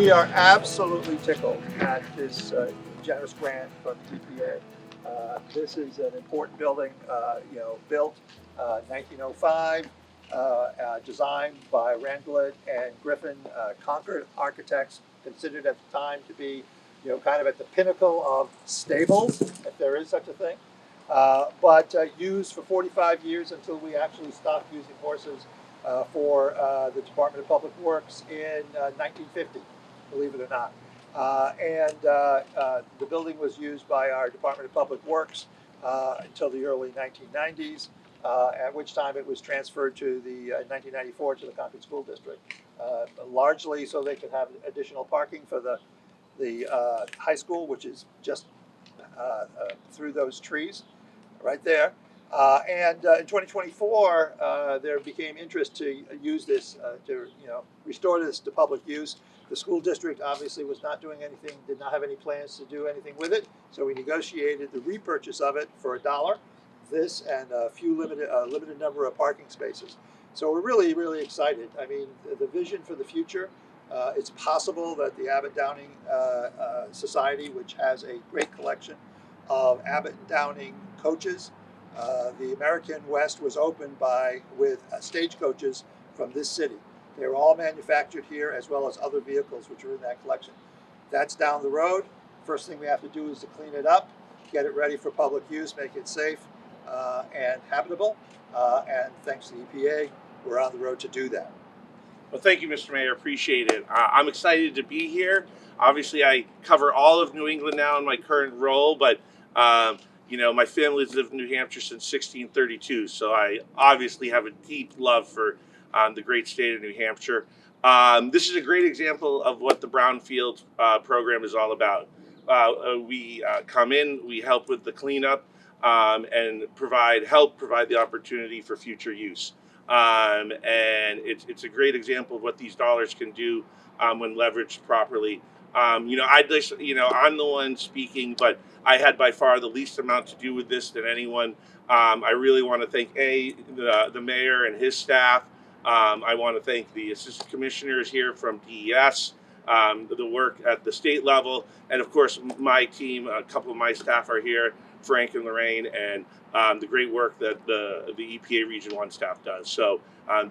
We are absolutely tickled at this generous grant from EPA. This is an important building, built 1905, designed by Randlett and Griffin, Concord architects, considered at the time to be, kind of at the pinnacle of stables, if there is such a thing. But used for 45 years until we actually stopped using horses for the Department of Public Works in 1950, believe it or not. The building was used by our Department of Public Works until the early 1990s, at which time it was transferred to the 1994 to the Concord School District, largely so they could have additional parking for the high school, which is just through those trees right there. In 2024, there became interest to use this to restore this to public use. The school district obviously was not doing anything, did not have any plans to do anything with it, so we negotiated the repurchase of it for $1. This and a few limited number of parking spaces. So we're really, really excited. I mean, the vision for the future. It's possible that the Abbott Downing Society, which has a great collection of Abbott Downing coaches. The American West was opened with stagecoaches from this city. They were all manufactured here, as well as other vehicles which are in that collection. That's down the road. First thing we have to do is to clean it up, get it ready for public use, make it safe and habitable. And thanks to the EPA, we're on the road to do that. Well, thank you, Mr. Mayor. Appreciate it. I'm excited to be here. Obviously, I cover all of New England now in my current role, but my family's lived in New Hampshire since 1632, so I obviously have a deep love for the great state of New Hampshire. This is a great example of what the Brownfields program is all about. We come in, we help with the cleanup, and provide the opportunity for future use. And it's a great example of what these dollars can do when leveraged properly. I'm the one speaking, but I had by far the least amount to do with this than anyone. I really want to thank the mayor and his staff. I want to thank the assistant commissioners here from DES, the work at the state level, and of course my team. A couple of my staff are here, Frank and Lorraine, and the great work that the EPA Region 1 staff does. So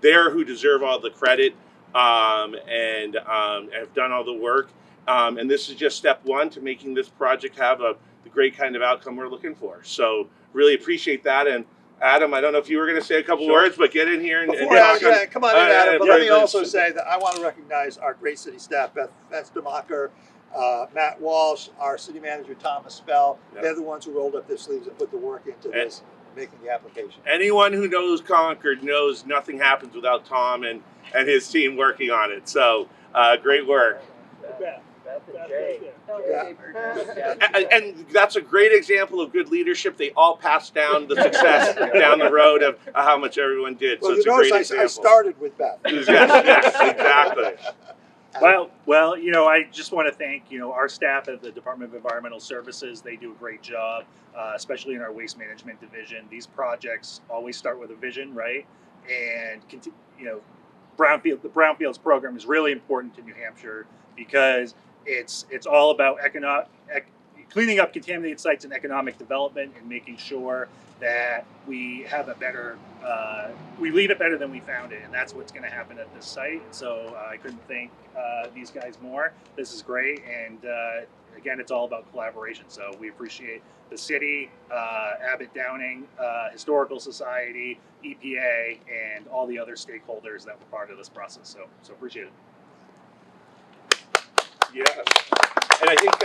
they're who deserve all the credit and have done all the work. And this is just step one to making this project have the great kind of outcome we're looking for. So really appreciate that. And Adam, I don't know if you were going to say a couple words, but get in here and talk. Come on in, Adam. But let me also say that I want to recognize our great city staff, Beth Demacher, Matt Walsh, our city manager, Thomas Spell. Yep. They're the ones who rolled up their sleeves and put the work into this, making the application. Anyone who knows Concord knows nothing happens without Tom and his team working on it. So great work. And that's a great example of good leadership. They all passed down the success down the road of how much everyone did. Well, so it's a great example. I started with Beth. Yes, exactly. Well, I just want to thank, our staff at the Department of Environmental Services. They do a great job, especially in our waste management division. These projects always start with a vision, right? And, the Brownfields program is really important to New Hampshire because it's all about cleaning up contaminated sites and economic development and making sure that we have we leave it better than we found it, and that's what's going to happen at this site. So I couldn't thank these guys more. This is great, and again, it's all about collaboration. So we appreciate the city, Abbott Downing, Historical Society, EPA, and all the other stakeholders that were part of this process. So appreciate it. Yeah, and I think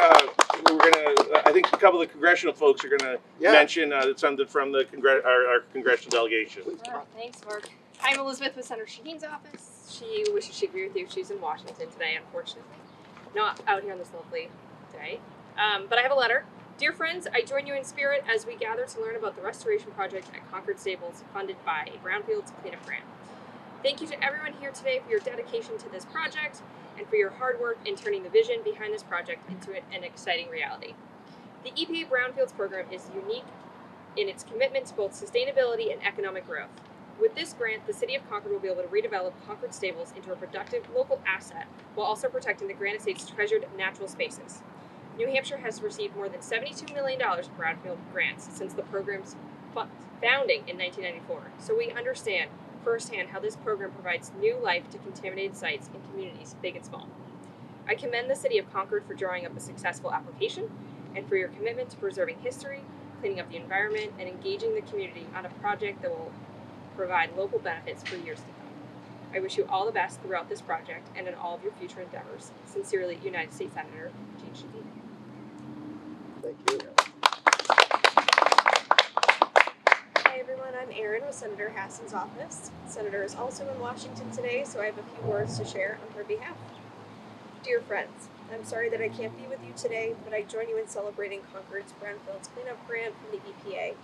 I think a couple of the congressional folks are gonna mention something from the our congressional delegation. Thanks, Mark. I'm Elizabeth with Senator Shaheen's office. She wishes she agreed with you. She's in Washington today, unfortunately, not out here on this lovely day. But I have a letter. Dear friends, I join you in spirit as we gather to learn about the restoration project at Concord Stables, funded by a Brownfields cleanup grant. Thank you to everyone here today for your dedication to this project and for your hard work in turning the vision behind this project into an exciting reality. The EPA Brownfields program is unique in its commitment to both sustainability and economic growth. With this grant, the City of Concord will be able to redevelop Concord Stables into a productive local asset while also protecting the Granite State's treasured natural spaces. New Hampshire has received more than $72 million in Brownfield grants since the program's founding in 1994, so we understand firsthand how this program provides new life to contaminated sites in communities big and small. I commend the City of Concord for drawing up a successful application and for your commitment to preserving history, cleaning up the environment, and engaging the community on a project that will provide local benefits for years to come. I wish you all the best throughout this project and in all of your future endeavors. Sincerely, United States Senator Gene Shaheen. Thank you. Hi everyone, I'm Erin with Senator Hassan's office. Senator is also in Washington today, so I have a few words to share on her behalf. Dear friends, I'm sorry that I can't be with you today, but I join you in celebrating Concord's Brownfields cleanup grant from the EPA.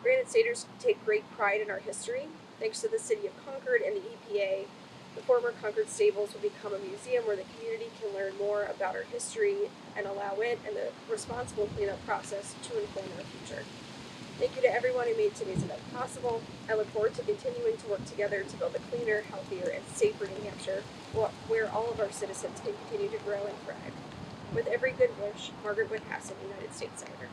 Granite Staters take great pride in our history. Thanks to the City of Concord and the EPA, the former Concord Stables will become a museum where the community can learn more about our history and allow it and the responsible cleanup process to inform our future. Thank you to everyone who made today's event possible. I look forward to continuing to work together to build a cleaner, healthier, and safer New Hampshire, where all of our citizens can continue to grow and thrive. With every good wish, Margaret Wood Hassan, United States Senator.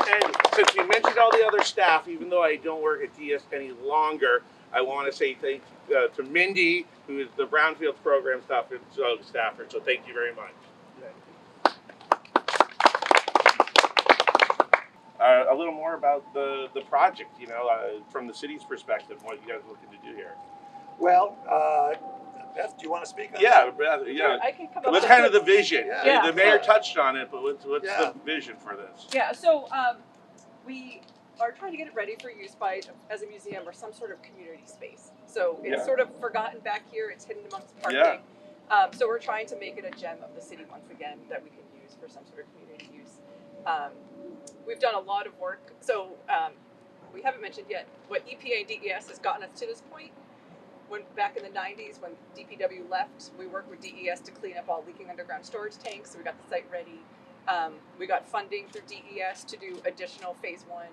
And since you mentioned all the other staff, even though I don't work at DS any longer, I want to say thanks to Mindy, who is the Brownfields program staffer. So thank you very much. A little more about the project, from the city's perspective, what you guys are looking to do here. Well, Beth, do you want to speak on Yeah, that? Sure, I can come up What's with kind of the vision? Yeah. The mayor touched on it, but what's Yeah. the vision for this? Yeah, so we are trying to get it ready for use as a museum or some sort of community space. So it's Yeah. sort of forgotten back here, it's hidden amongst parking. Yeah. So we're trying to make it a gem of the city once again that we can use for some sort of community use. We've done a lot of work, so we haven't mentioned yet what EPA and DES has gotten us to this point. When back in the 90s, when DPW left, we worked with DES to clean up all leaking underground storage tanks, so we got the site ready. We got funding through DES to do additional phase 1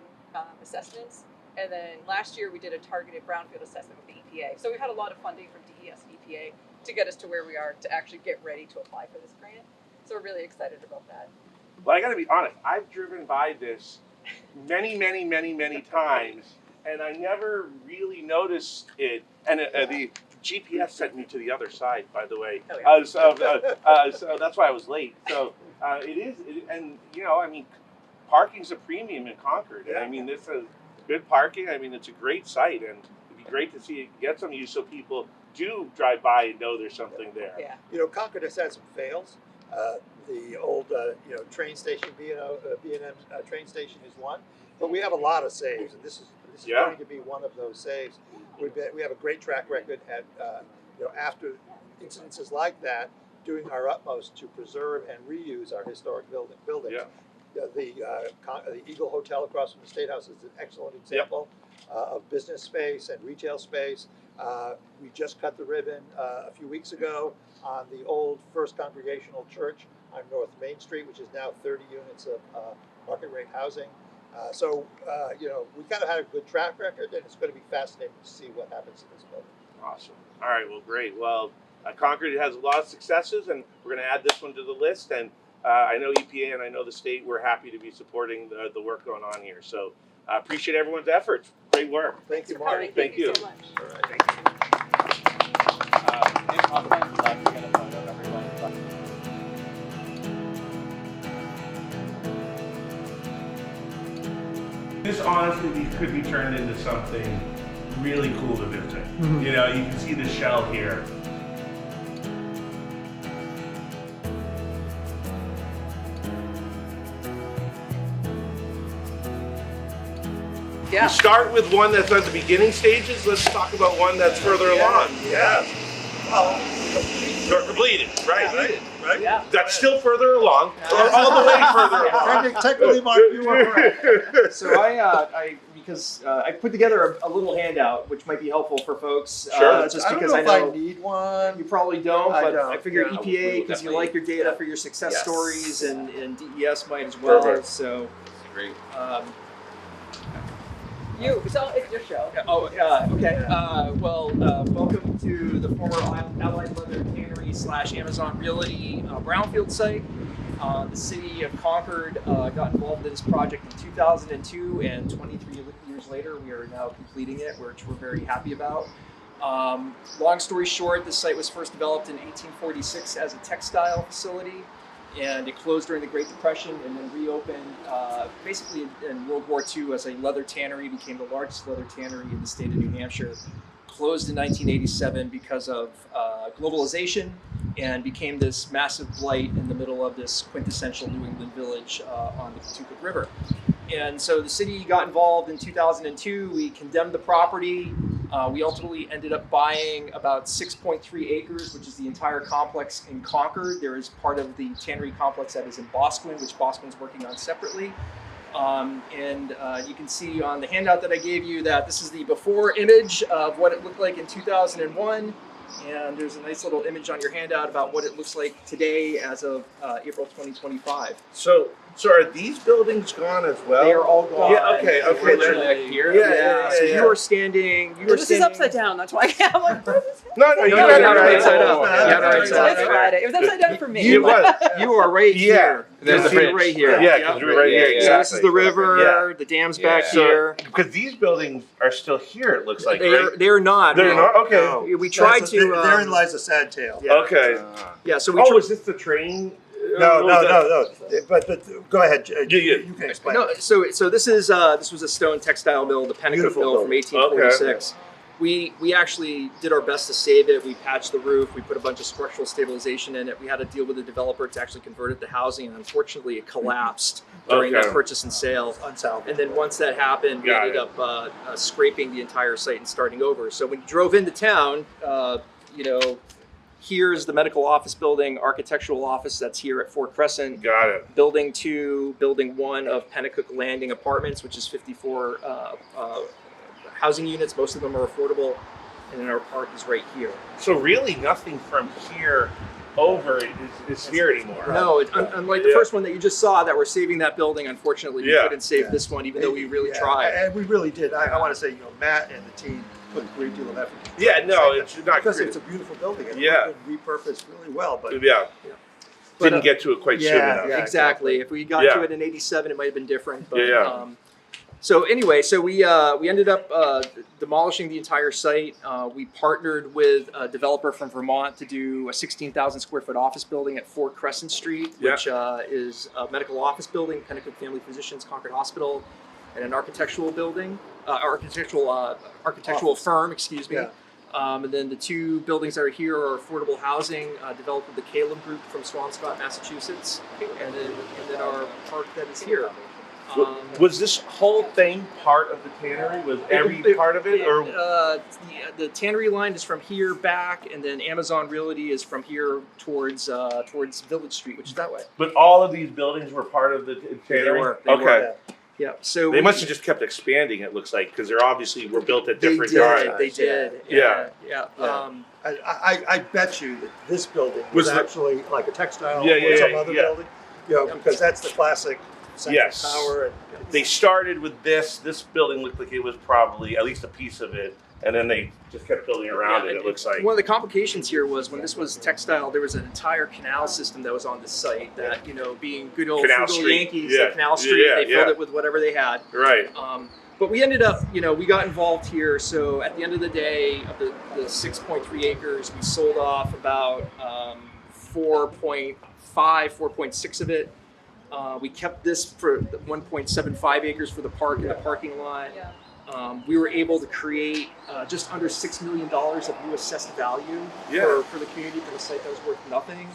assessments, and then last year we did a targeted brownfield assessment with the EPA. So we've had a lot of funding from DES and EPA to get us to where we are to actually get ready to apply for this grant. So we're really excited about that. Well, I got to be honest. I've driven by this many times, and I never really noticed it. And the GPS sent me to the other side, by the way. Oh, yeah. So that's why I was late. So parking's a premium in Concord. And I mean, this is good parking. I mean, it's a great site, and it'd be great to see it get some use so people do drive by and know there's something there. Yeah. Concord has had some fails. The old, train station, B&M train station is one, but we have a lot of saves, and this is going to be one of those saves. We have a great track record at, after incidences like that, doing our utmost to preserve and reuse our historic buildings. Yeah. The Eagle Hotel across from the State House is an excellent example of business space and retail space. We just cut the ribbon a few weeks ago on the old First Congregational Church on North Main Street, which is now 30 units of market rate housing. We kind of had a good track record, and it's going to be fascinating to see what happens in this building. Awesome. All right. Well, great. Well, Concord has a lot of successes, and we're going to add this one to the list. And I know EPA and I know the state, we're happy to be supporting the work going on here. So I appreciate everyone's efforts. Great work. Thank you, for Mark. coming. Thank you. So much. All right. Thank you. This honestly could be turned into something really cool to visit. Mm-hmm. You can see the shell here. Yeah. We start with one that's at the beginning stages. Let's talk about one that's further along. Yeah. Well, Or completed, right? right? Yeah. That's still further along, or all the way further along. Technically, Mark, you are correct. So I put together a little handout which might be helpful for folks. Sure. Just I don't because know I if know I need one. you probably don't, I but don't. I figured Yeah, EPA because you like your data for your success stories, and DES might as well. Perfect. So Great. It's your show. Okay. Welcome to the former Allied Tannery / Amazon Realty Brownfields site. The city of Concord got involved in this project in 2002, and 23 years later, we are now completing it, which we're very happy about. Long story short, this site was first developed in 1846 as a textile facility, and it closed during the Great Depression and then reopened basically in World War II as a leather tannery, became the largest leather tannery in the state of New Hampshire. Closed in 1987 because of globalization, and became this massive blight in the middle of this quintessential New England village on the Concord River. And so the city got involved in 2002. We condemned the property. We ultimately ended up buying about 6.3 acres, which is the entire complex in Concord. There is part of the tannery complex that is in Bosquen, which Bosquen's working on separately. You can see on the handout that I gave you that this is the before image of what it looked like in 2001. And there's a nice little image on your handout about what it looks like today as of April 2025. So are these buildings gone as well? They are all gone. Yeah. Okay. Okay. Literally. Here. Yeah. So you are standing. This is upside down. That's why I'm like, what is this? No, you got it right side up. You got it right side It's up. Friday. It was upside down for me. You was. You are right here. There's the bridge right here. Yeah, because we're right here. So Exactly. this is the river. The dam's back here. Because these buildings are still here, it looks like. They're not. They're not? Okay. No. We tried to. Therein lies a sad tale. Yeah. Okay. Yeah. So we. Is this the train? No. But go ahead. You can explain. No. So this was a stone textile mill, the Pennacook Beautiful mill from building. 1846. We actually did our best to save it. We patched the roof. We put a bunch of structural stabilization in it. We had to deal with the developer to actually convert it to housing, and unfortunately, it collapsed during the purchase and sale. Unsalvageable. And then once that happened, we ended up scraping the entire site and starting over. So when you drove into town, here's the medical office building, architectural office that's here at Fort Crescent. Got it. Building 2, building 1 of Pennacook Landing Apartments, which is 54 housing units. Most of them are affordable, and then our park is right here. So really nothing from here over is here anymore. No, unlike the first one that you just saw that we're saving that building, unfortunately we couldn't save this one, even though we really tried. And we really did. I want to say, Matt and the team put a great deal of effort into it. Yeah, no, it's not because it's a beautiful building and it's been repurposed really well. But didn't get to it quite soon enough. Yeah, exactly. If we got to it in '87, it might have been different. But, so anyway, we ended up demolishing the entire site. We partnered with a developer from Vermont to do a 16,000 square foot office building at Fort Crescent Street, which is a medical office building, Pennacook Family Physicians, Concord Hospital, and an architectural building, architectural firm, excuse me. And then the 2 buildings that are here are affordable housing, developed with the Caleb Group from Swampscott, Massachusetts, and then our park that is here. Was this whole thing part of the tannery? Was every part of it, or the tannery line is from here back, and then Amazon Realty is from here towards Village Street, which is that way. But all of these buildings were part of the tannery. They were. Yeah. So they must have just kept expanding. It looks like because they're obviously were built at different times. They did. Yeah. I bet you that this building was actually like a textile or some other building. Because that's the classic. Power and, they started with this. This building looked like it was probably at least a piece of it, and then they just kept building around it. It looks like one of the complications here was when this was textile, there was an entire canal system that was on this site. That being good old Yankees, Canal Street, they filled it with whatever they had. Right. But we ended up, we got involved here. So at the end of the day, of the 6.3 acres, we sold off about 4.5, 4.6 of it. We kept this for 1.75 acres for the park and the parking lot. We were able to create just under $6 million of new assessed value for the community for the site that was worth nothing,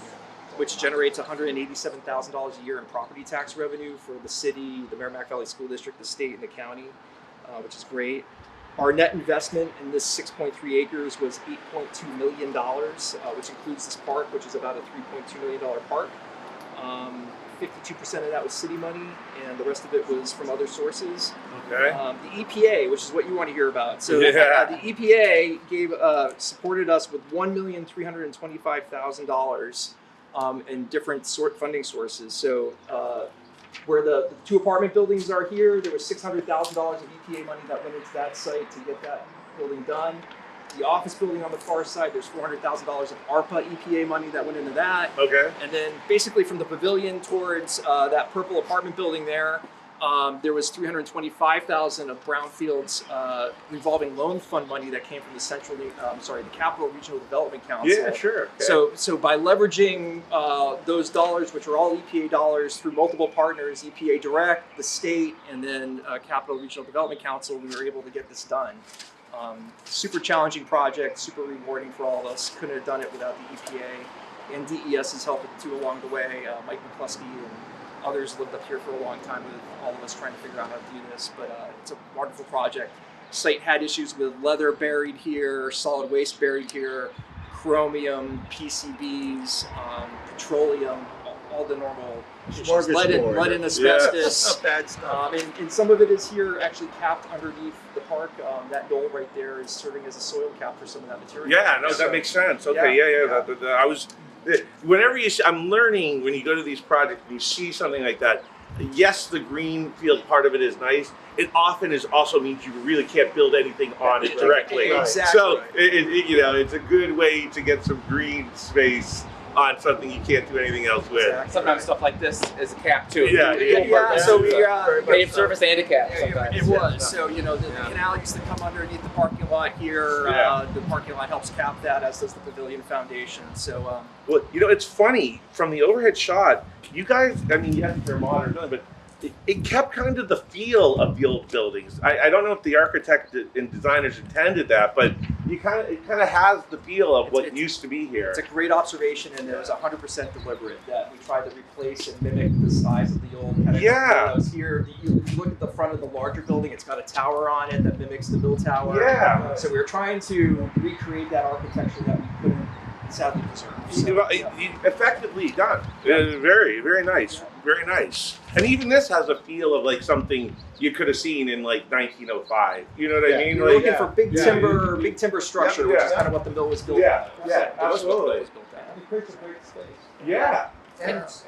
which generates $187,000 a year in property tax revenue for the city, the Merrimack Valley School District, the state, and the county, which is great. Our net investment in this 6.3 acres was $8.2 million, which includes this park, which is about a $3.2 million park. 52% of that was city money, and the rest of it was from other sources. Okay. The EPA, which is what you want to hear about. So the EPA supported us with $1,325,000 in different funding sources. So where the 2 apartment buildings are here, there was $600,000 of EPA money that went into that site to get that building done. The office building on the far side, there's $400,000 of ARPA EPA money that went into that. Okay. And then basically from the pavilion towards that purple apartment building there was $325,000 of Brownfields revolving loan fund money that came from the Capital Regional Development Council. Yeah, sure. Okay. So by leveraging those dollars, which are all EPA dollars, through multiple partners, EPA Direct, the state, and then Capital Regional Development Council, we were able to get this done. Super challenging project, super rewarding for all of us. Couldn't have done it without the EPA, and DES has helped too along the way. Mike McCluskey and others lived up here for a long time with all of us trying to figure out how to do this, but it's a wonderful project. Site had issues with leather buried here, solid waste buried here, chromium, PCBs, petroleum, all the normal issues. Lead and asbestos. Bad stuff. And some of it is here actually capped underneath the park. That knoll right there is serving as a soil cap for some of that material. Yeah, no, that makes sense. Okay, yeah. I was, whenever I'm learning when you go to these projects and you see something like that. Yes, the greenfield part of it is nice. It often also means you really can't build anything on it directly. Exactly. So it's a good way to get some green space on something you can't do anything else with. Exactly. Sometimes stuff like this is a cap too. Yeah. So Paved surface and a cap sometimes. it was. So the canal used to come underneath the parking lot here. The parking lot helps cap that, as does the pavilion foundation. So Well, it's funny from the overhead shot. You guys, yes, they're modern, but it kept kind of the feel of the old buildings. I don't know if the architect and designers intended that, but it kind of has the feel of what used to be here. it's a great observation, and it was 100% deliberate that we tried to replace and mimic the size of the old. Here, you look at the front of the larger building; it's got a tower on it that mimics the mill tower. Yeah. So we were trying to recreate that architecture that we couldn't sadly preserve. Effectively done. Very, very nice. Very nice. And even this has a feel of like something you could have seen in like 1905. You know what I mean? You're looking for big timber structure, which is kind of what the mill was built on. Yeah, That was what the mill absolutely. was built on. It creates a great space. Yeah. And it's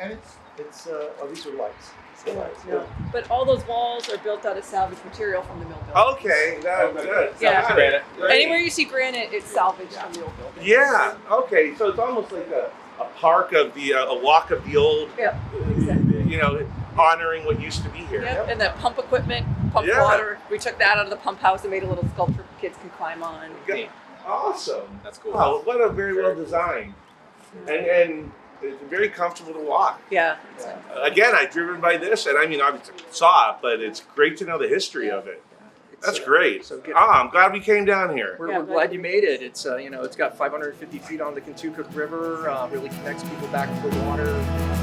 these are lights. Yeah. But all those walls are built out of salvaged material from the mill building. Okay, that's good. Yeah. Granite. Anywhere you see granite, it's salvaged from the old building. Yeah. Okay. So it's almost like a park of the a walk of the old. Yeah. Exactly. Honoring what used to be here. Yep. And the pump equipment, pump Yeah. water. We took that out of the pump house and made a little sculpture kids can climb on. Good. Awesome. That's cool. Wow, what a very well designed, and it's very comfortable to walk. Yeah. Again, I've driven by this, and obviously saw it, but it's great to know the history of it. That's great. So good. I'm glad we came down here. We're glad you made it. It's it's got 550 feet on the Kentucky River. Really connects people back to the water.